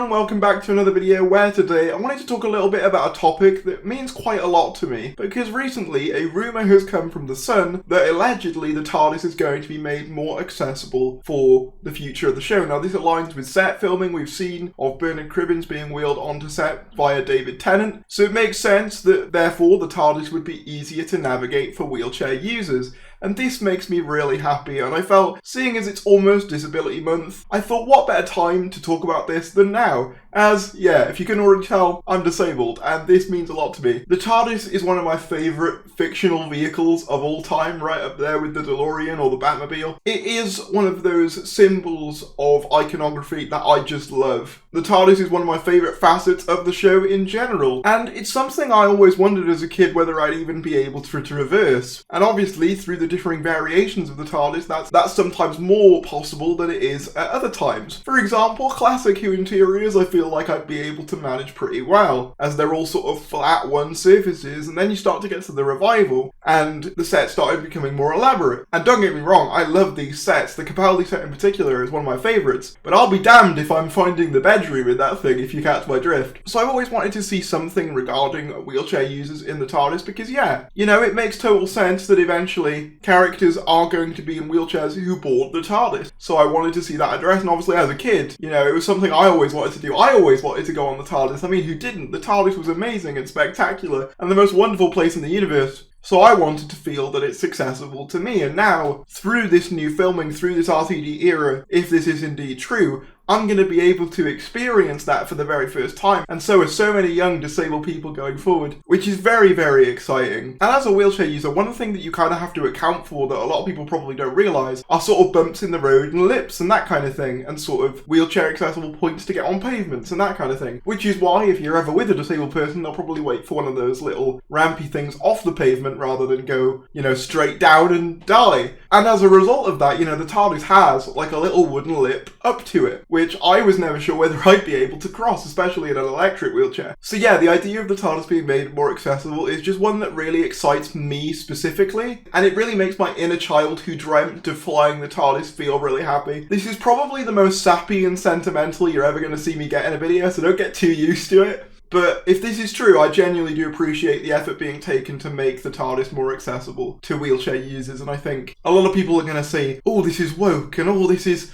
everyone, welcome back to another video where today I wanted to talk a little bit about a topic that means quite a lot to me, because recently a rumour has come from The Sun that allegedly the TARDIS is going to be made more accessible for the future of the show. Now this aligns with set filming we've seen of Bernard Cribbins being wheeled onto set via David Tennant, so it makes sense that therefore the TARDIS would be easier to navigate for wheelchair users. And this makes me really happy, and I felt, seeing as it's almost Disability Month, I thought what better time to talk about this than now, as, yeah, if you can already tell, I'm disabled, and this means a lot to me. The TARDIS is one of my favourite fictional vehicles of all time, right up there with the DeLorean or the Batmobile. It is one of those symbols of iconography that I just love. The TARDIS is one of my favourite facets of the show in general, and it's something I always wondered as a kid whether I'd even be able to traverse. And obviously, through the differing variations of the TARDIS, that's sometimes more possible than it is at other times. For example, classic Who interiors I feel like I'd be able to manage pretty well, as they're all sort of flat one surfaces, and then you start to get to the revival, and the sets started becoming more elaborate. And don't get me wrong, I love these sets. The Capaldi set in particular is one of my favourites, but I'll be damned if I'm finding the bedroom in that thing, if you catch my drift. So I've always wanted to see something regarding wheelchair users in the TARDIS, because yeah, you know, it makes total sense that eventually characters are going to be in wheelchairs who board the TARDIS. So I wanted to see that addressed, and obviously as a kid, you know, it was something I always wanted to do. I always wanted to go on the TARDIS. I mean, who didn't? The TARDIS was amazing and spectacular, and the most wonderful place in the universe. So I wanted to feel that it's accessible to me, and now, through this new filming, through this RTD era, if this is indeed true, I'm going to be able to experience that for the very first time, and so are so many young disabled people going forward, which is very, very exciting. And as a wheelchair user, one thing that you kind of have to account for that a lot of people probably don't realise are sort of bumps in the road and lips and that kind of thing, and sort of wheelchair accessible points to get on pavements and that kind of thing. Which is why, if you're ever with a disabled person, they'll probably wait for one of those little rampy things off the pavement rather than go, you know, straight down and die. And as a result of that, you know, the TARDIS has like a little wooden lip up to it, which I was never sure whether I'd be able to cross, especially in an electric wheelchair. So yeah, the idea of the TARDIS being made more accessible is just one that really excites me specifically, and it really makes my inner child who dreamt of flying the TARDIS feel really happy. This is probably the most sappy and sentimental you're ever going to see me get in a video, so don't get too used to it. But if this is true, I genuinely do appreciate the effort being taken to make the TARDIS more accessible to wheelchair users, and I think a lot of people are going to say, oh, this is woke, and oh, this is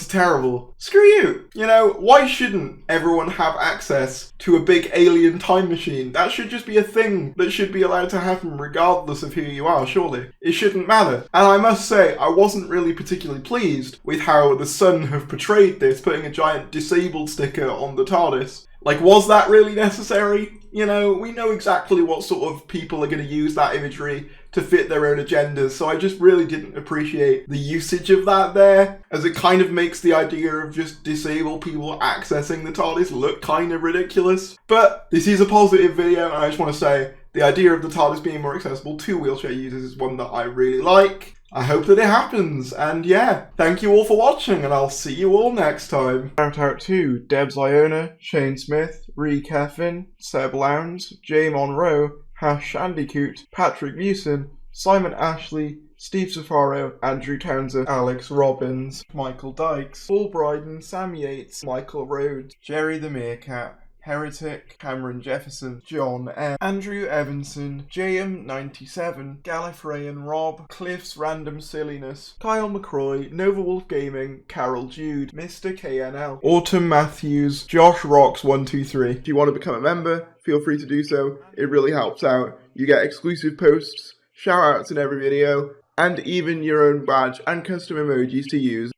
terrible. Screw you! You know, why shouldn't everyone have access to a big alien time machine? That should just be a thing that should be allowed to happen regardless of who you are, surely. It shouldn't matter. And I must say, I wasn't really particularly pleased with how The Sun have portrayed this, putting a giant disabled sticker on the TARDIS. Like, was that really necessary? You know, we know exactly what sort of people are going to use that imagery to fit their own agendas, so I just really didn't appreciate the usage of that there, as it kind of makes the idea of just disabled people accessing the TARDIS look kind of ridiculous. But this is a positive video, and I just want to say, the idea of the TARDIS being more accessible to wheelchair users is one that I really like. I hope that it happens, and yeah, thank you all for watching, and I'll see you all next time. Shout out to Debs Iona, Shane Smith, Ree Keffin, Seb Lowndes, Jay Monroe, Hash Shandycoot, Patrick Mewson, Simon Ashley, Steve Safaro, Andrew Townsend, Alex Robbins, Michael Dykes, Paul Bryden, Sam Yates, Michael Rhodes, Jerry the Meerkat, Heretic, Cameron Jefferson, John M, Andrew Evanson, JM97, Gallifreyan Rob, Cliff's Random Silliness, Kyle McCroy, Nova Wolf Gaming, Carol Jude, Mr. KNL, Autumn Matthews, Josh Rocks 123. If you want to become a member, feel free to do so. It really helps out. You get exclusive posts, shout outs in every video, and even your own badge and custom emojis to use.